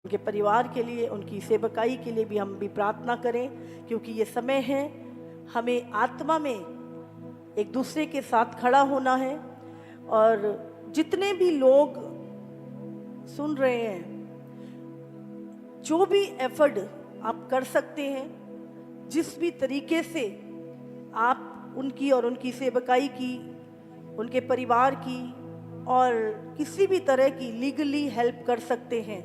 उनके परिवार के लिए, उनकी सेवकाई के लिए भी हम भी प्रार्थना करें, क्योंकि ये समय है हमें आत्मा में एक दूसरे के साथ खड़ा होना है। और जितने भी लोग सुन रहे हैं, जो भी एफर्ट आप कर सकते हैं, जिस भी तरीके से आप उनकी और उनकी सेवकाई की, उनके परिवार की और किसी भी तरह की लीगली हेल्प कर सकते हैं,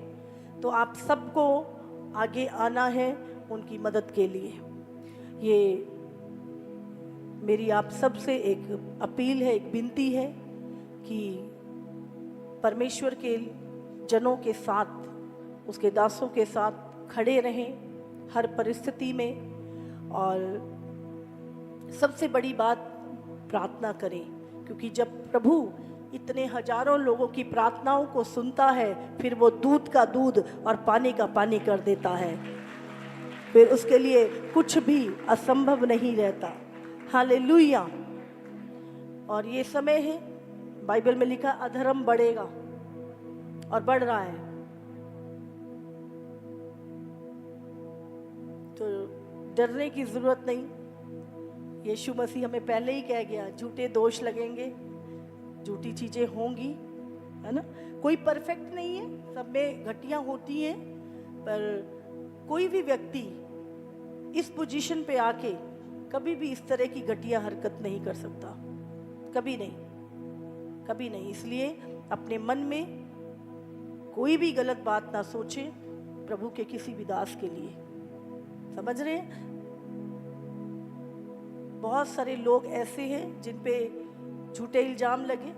तो आप सबको आगे आना है उनकी मदद के लिए। ये मेरी आप सबसे एक अपील है, एक विनती है कि परमेश्वर के जनों के साथ, उसके दासों के साथ खड़े रहें हर परिस्थिति में। और सबसे बड़ी बात, प्रार्थना करें, क्योंकि जब प्रभु इतने हजारों लोगों की प्रार्थनाओं को सुनता है, फिर वो दूध का दूध और पानी का पानी कर देता है। फिर उसके लिए कुछ भी असंभव नहीं रहता। हालेलुया। और ये समय है, बाइबल में लिखा अधर्म बढ़ेगा और बढ़ रहा है, तो डरने की जरूरत नहीं। यीशु मसीह हमें पहले ही कह गया, झूठे दोष लगेंगे, झूठी चीजें होंगी, है ना। कोई परफेक्ट नहीं है, सब में घटियां होती हैं, पर कोई भी व्यक्ति इस पोजीशन पे आके कभी भी इस तरह की घटिया हरकत नहीं कर सकता, कभी नहीं, कभी नहीं। इसलिए अपने मन में कोई भी गलत बात ना सोचे प्रभु के किसी भी दास के लिए। समझ रहे हैं? बहुत सारे लोग ऐसे हैं जिन पे झूठे इल्जाम लगे,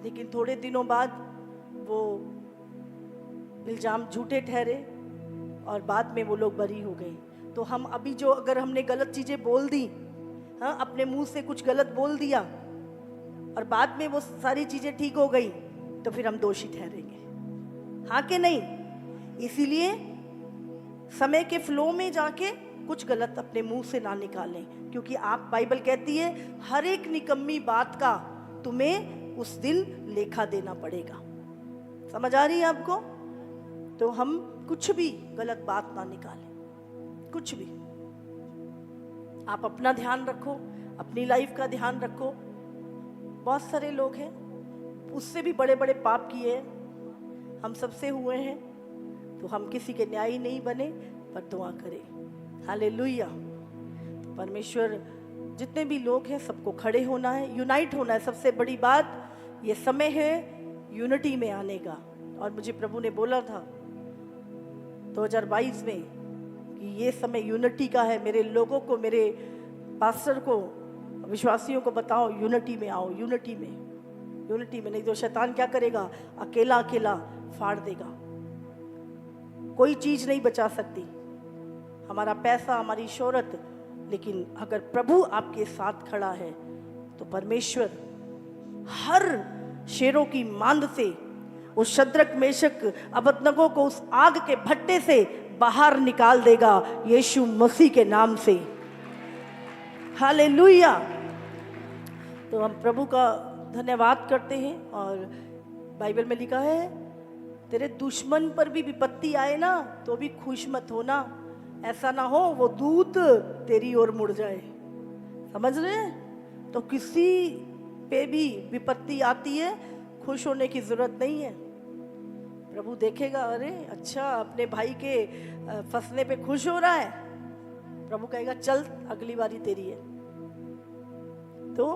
लेकिन थोड़े दिनों बाद वो इल्जाम झूठे ठहरे और बाद में वो लोग बरी हो गए। तो हम अभी जो, अगर हमने गलत चीजें बोल दी, हाँ, अपने मुंह से कुछ गलत बोल दिया और बाद में वो सारी चीजें ठीक हो गई, तो फिर हम दोषी ठहरेंगे, हाँ कि नहीं। इसीलिए समय के फ्लो में जाके कुछ गलत अपने मुंह से ना निकालें, क्योंकि आप, बाइबल कहती है, हर एक निकम्मी बात का तुम्हें उस दिन लेखा देना पड़ेगा। समझ आ रही है आपको? तो हम कुछ भी गलत बात ना निकालें, कुछ भी। आप अपना ध्यान रखो, अपनी लाइफ का ध्यान रखो। बहुत सारे लोग हैं, उससे भी बड़े बड़े पाप किए हैं, हम सबसे हुए हैं, तो हम किसी के न्यायी नहीं बने, पर दुआ करें। हालेलुया। तो परमेश्वर, जितने भी लोग हैं सबको खड़े होना है, यूनाइट होना है। सबसे बड़ी बात, ये समय है यूनिटी में आने का। और मुझे प्रभु ने बोला था 2022 में कि ये समय यूनिटी का है। मेरे लोगों को, मेरे पास्टर को, विश्वासियों को बताओ, यूनिटी में आओ, यूनिटी में, यूनिटी में। नहीं तो शैतान क्या करेगा, अकेला अकेला फाड़ देगा। कोई चीज नहीं बचा सकती, हमारा पैसा, हमारी शोहरत, लेकिन अगर प्रभु आपके साथ खड़ा है तो परमेश्वर हर शेरों की मांद से उस शद्रक, मेशक, अबदनगो को उस आग के भट्टे से बाहर निकाल देगा, यीशु मसीह के नाम से। हालेलुया। तो हम प्रभु का धन्यवाद करते हैं। और बाइबल में लिखा है, तेरे दुश्मन पर भी विपत्ति आए ना तो भी खुश मत होना, ऐसा ना हो वो दूत तेरी ओर मुड़ जाए। समझ रहे हैं? तो किसी पे भी विपत्ति आती है, खुश होने की जरूरत नहीं है। प्रभु देखेगा, अरे अच्छा, अपने भाई के फंसने पे खुश हो रहा है, प्रभु कहेगा चल अगली बारी तेरी है। तो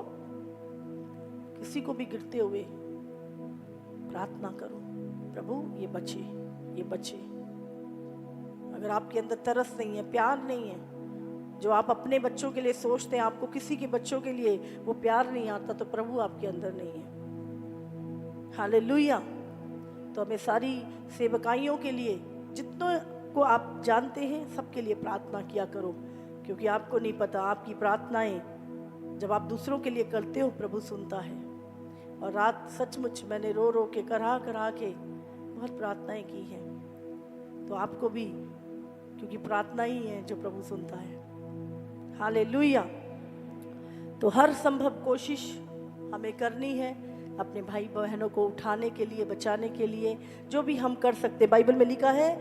किसी को भी गिरते हुए प्रार्थना करो, प्रभु ये बचे, ये बचे। अगर आपके अंदर तरस नहीं है, प्यार नहीं है, जो आप अपने बच्चों के लिए सोचते हैं, आपको किसी के बच्चों के लिए वो प्यार नहीं आता, तो प्रभु आपके अंदर नहीं है। हालेलुया। तो हमें सारी सेवकाइयों के लिए, जितनों को आप जानते हैं, सबके लिए प्रार्थना किया करो, क्योंकि आपको नहीं पता, आपकी प्रार्थनाएं जब आप दूसरों के लिए करते हो, प्रभु सुनता है। और रात सचमुच मैंने रो रो के, करा करा के बहुत प्रार्थनाएं की हैं, तो आपको भी, क्योंकि प्रार्थना ही है जो प्रभु सुनता है। हालेलुया। तो हर संभव कोशिश हमें करनी है अपने भाई बहनों को उठाने के लिए, बचाने के लिए जो भी हम कर सकते। बाइबल में लिखा है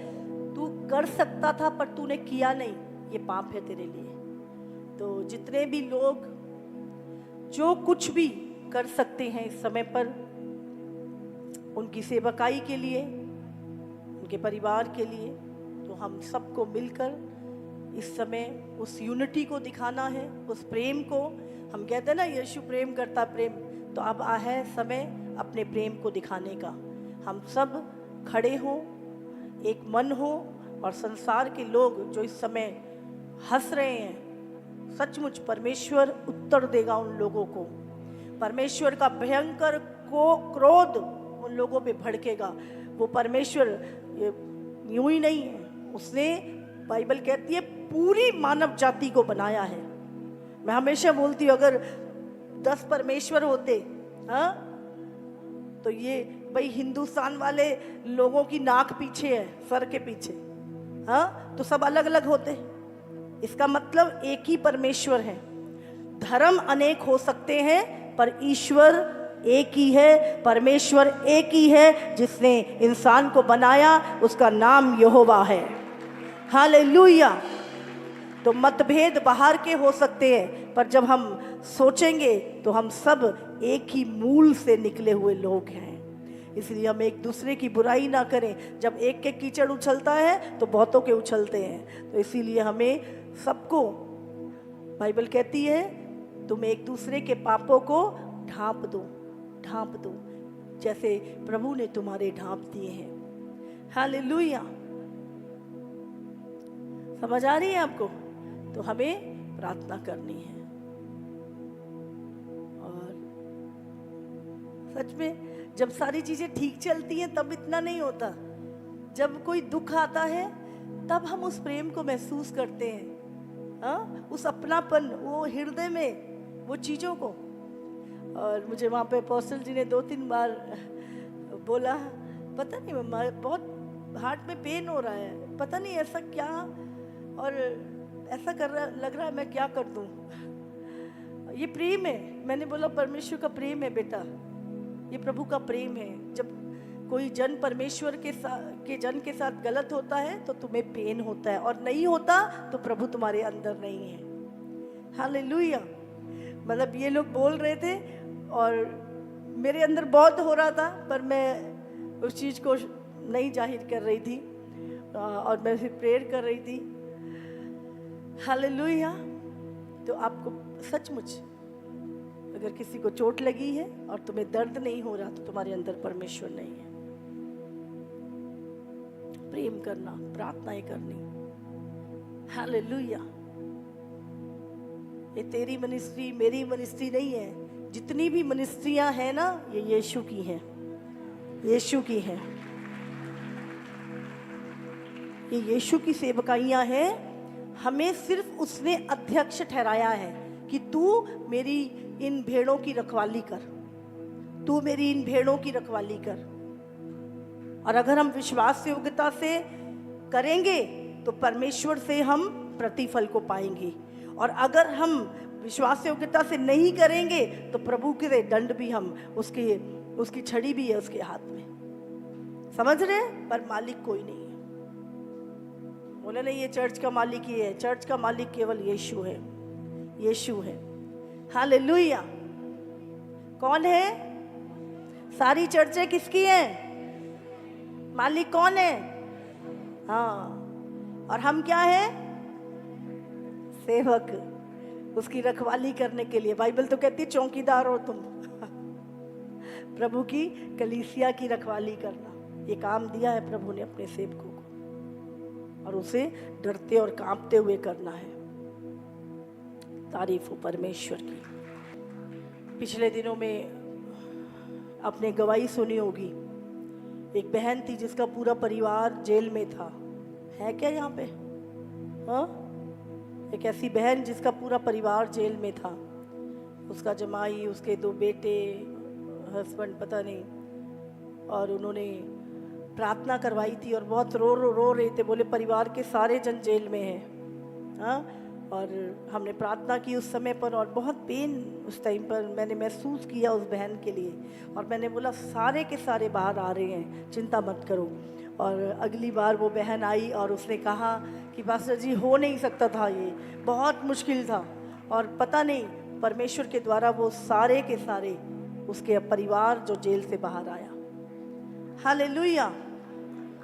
तू कर सकता था पर तूने किया नहीं, ये पाप है तेरे लिए। तो जितने भी लोग जो कुछ भी कर सकते हैं इस समय पर, उनकी सेवकाई के लिए, उनके परिवार के लिए, तो हम सबको मिलकर इस समय उस यूनिटी को दिखाना है, उस प्रेम को। हम कहते हैं ना यीशु प्रेम करता प्रेम, तो अब है समय अपने प्रेम को दिखाने का। हम सब खड़े हों, एक मन हो, और संसार के लोग जो इस समय हंस रहे हैं, सचमुच परमेश्वर उत्तर देगा उन लोगों को। परमेश्वर का भयंकर क्रोध उन लोगों पे भड़केगा। वो परमेश्वर यूं ही नहीं है, उसने, बाइबल कहती है, पूरी मानव जाति को बनाया है। मैं हमेशा बोलती हूँ अगर 10 परमेश्वर होते, हाँ, तो ये भाई हिंदुस्तान वाले लोगों की नाक पीछे है, सर के पीछे, हाँ, तो सब अलग अलग होते। इसका मतलब एक ही परमेश्वर है। धर्म अनेक हो सकते हैं पर ईश्वर एक ही है, परमेश्वर एक ही है। जिसने इंसान को बनाया उसका नाम यहोवा है। हालेलुया। तो मतभेद बाहर के हो सकते हैं, पर जब हम सोचेंगे तो हम सब एक ही मूल से निकले हुए लोग हैं। इसलिए हम एक दूसरे की बुराई ना करें। जब एक के कीचड़ उछलता है तो बहुतों के उछलते हैं। तो इसीलिए हमें सबको, बाइबल कहती है, तुम एक दूसरे के पापों को ढांप दो जैसे प्रभु ने तुम्हारे ढांप दिए हैं। हालेलुया। समझ आ रही है आपको? तो हमें प्रार्थना करनी है। और सच में जब सारी चीजें ठीक चलती हैं तब इतना नहीं होता। जब कोई दुख आता है तब हम उस प्रेम को महसूस करते हैं, हाँ, उस अपनापन, वो हृदय में वो चीजों को। और मुझे वहाँ पे अपोस्टल जी ने 2-3 बार बोला, पता नहीं बहुत हार्ट में पेन हो रहा है, पता नहीं ऐसा क्या, और ऐसा कर रहा, लग रहा है मैं क्या कर दूं। ये प्रेम है। मैंने बोला परमेश्वर का प्रेम है बेटा, ये प्रभु का प्रेम है। जब कोई जन परमेश्वर के जन के साथ गलत होता है तो तुम्हें पेन होता है, और नहीं होता तो प्रभु तुम्हारे अंदर नहीं है। हालेलुया। मतलब ये लोग बोल रहे थे और मेरे अंदर बहुत हो रहा था, पर मैं उस चीज़ को नहीं जाहिर कर रही थी, और मैं फिर प्रेयर कर रही थी। हालेलुया। तो आपको सचमुच अगर किसी को चोट लगी है और तुम्हें दर्द नहीं हो रहा तो तुम्हारे अंदर परमेश्वर नहीं है। प्रेम करना, प्रार्थनाएं करनी। हालेलुया। ये तेरी मिनिस्ट्री, मेरी मिनिस्ट्री नहीं है। जितनी भी मिनिस्ट्रियां हैं ना, ये यीशु की हैं, यीशु की हैं। ये यीशु की सेवकाइयां हैं। हमें सिर्फ उसने अध्यक्ष ठहराया है कि तू मेरी इन भेड़ों की रखवाली कर, तू मेरी इन भेड़ों की रखवाली कर। और अगर हम विश्वास योग्यता से करेंगे तो परमेश्वर से हम प्रतिफल को पाएंगे, और अगर हम विश्वास योग्यता से नहीं करेंगे तो प्रभु के दंड भी हम, उसकी छड़ी भी है उसके हाथ में। समझ रहे? पर मालिक कोई नहीं है। बोले नहीं ये चर्च का मालिक ही है। चर्च का मालिक केवल यीशु है, यीशु है। हालेलुया। कौन है? सारी चर्चें किसकी हैं? मालिक कौन है? हाँ, और हम क्या हैं? सेवक, उसकी रखवाली करने के लिए। बाइबल तो कहती है चौकीदार हो तुम प्रभु की कलीसिया की रखवाली करना। ये काम दिया है प्रभु ने अपने सेवकों को, और उसे डरते और कांपते हुए करना है। तारीफ हो परमेश्वर की। पिछले दिनों में आपने गवाही सुनी होगी, एक बहन थी जिसका पूरा परिवार जेल में था। है क्या यहाँ पे? हाँ, एक ऐसी बहन जिसका पूरा परिवार जेल में था। उसका जमाई, उसके 2 बेटे, हस्बैंड पता नहीं, और उन्होंने प्रार्थना करवाई थी और बहुत रो रहे थे। बोले परिवार के सारे जन जेल में हैं, हाँ, और हमने प्रार्थना की उस समय पर, और बहुत पेन उस टाइम पर मैंने महसूस किया उस बहन के लिए। और मैंने बोला सारे के सारे बाहर आ रहे हैं, चिंता मत करो। और अगली बार वो बहन आई और उसने कहा कि पास्टर जी हो नहीं सकता था, ये बहुत मुश्किल था। और पता नहीं परमेश्वर के द्वारा वो सारे के सारे उसके परिवार जो जेल से बाहर आया। हालेलुया।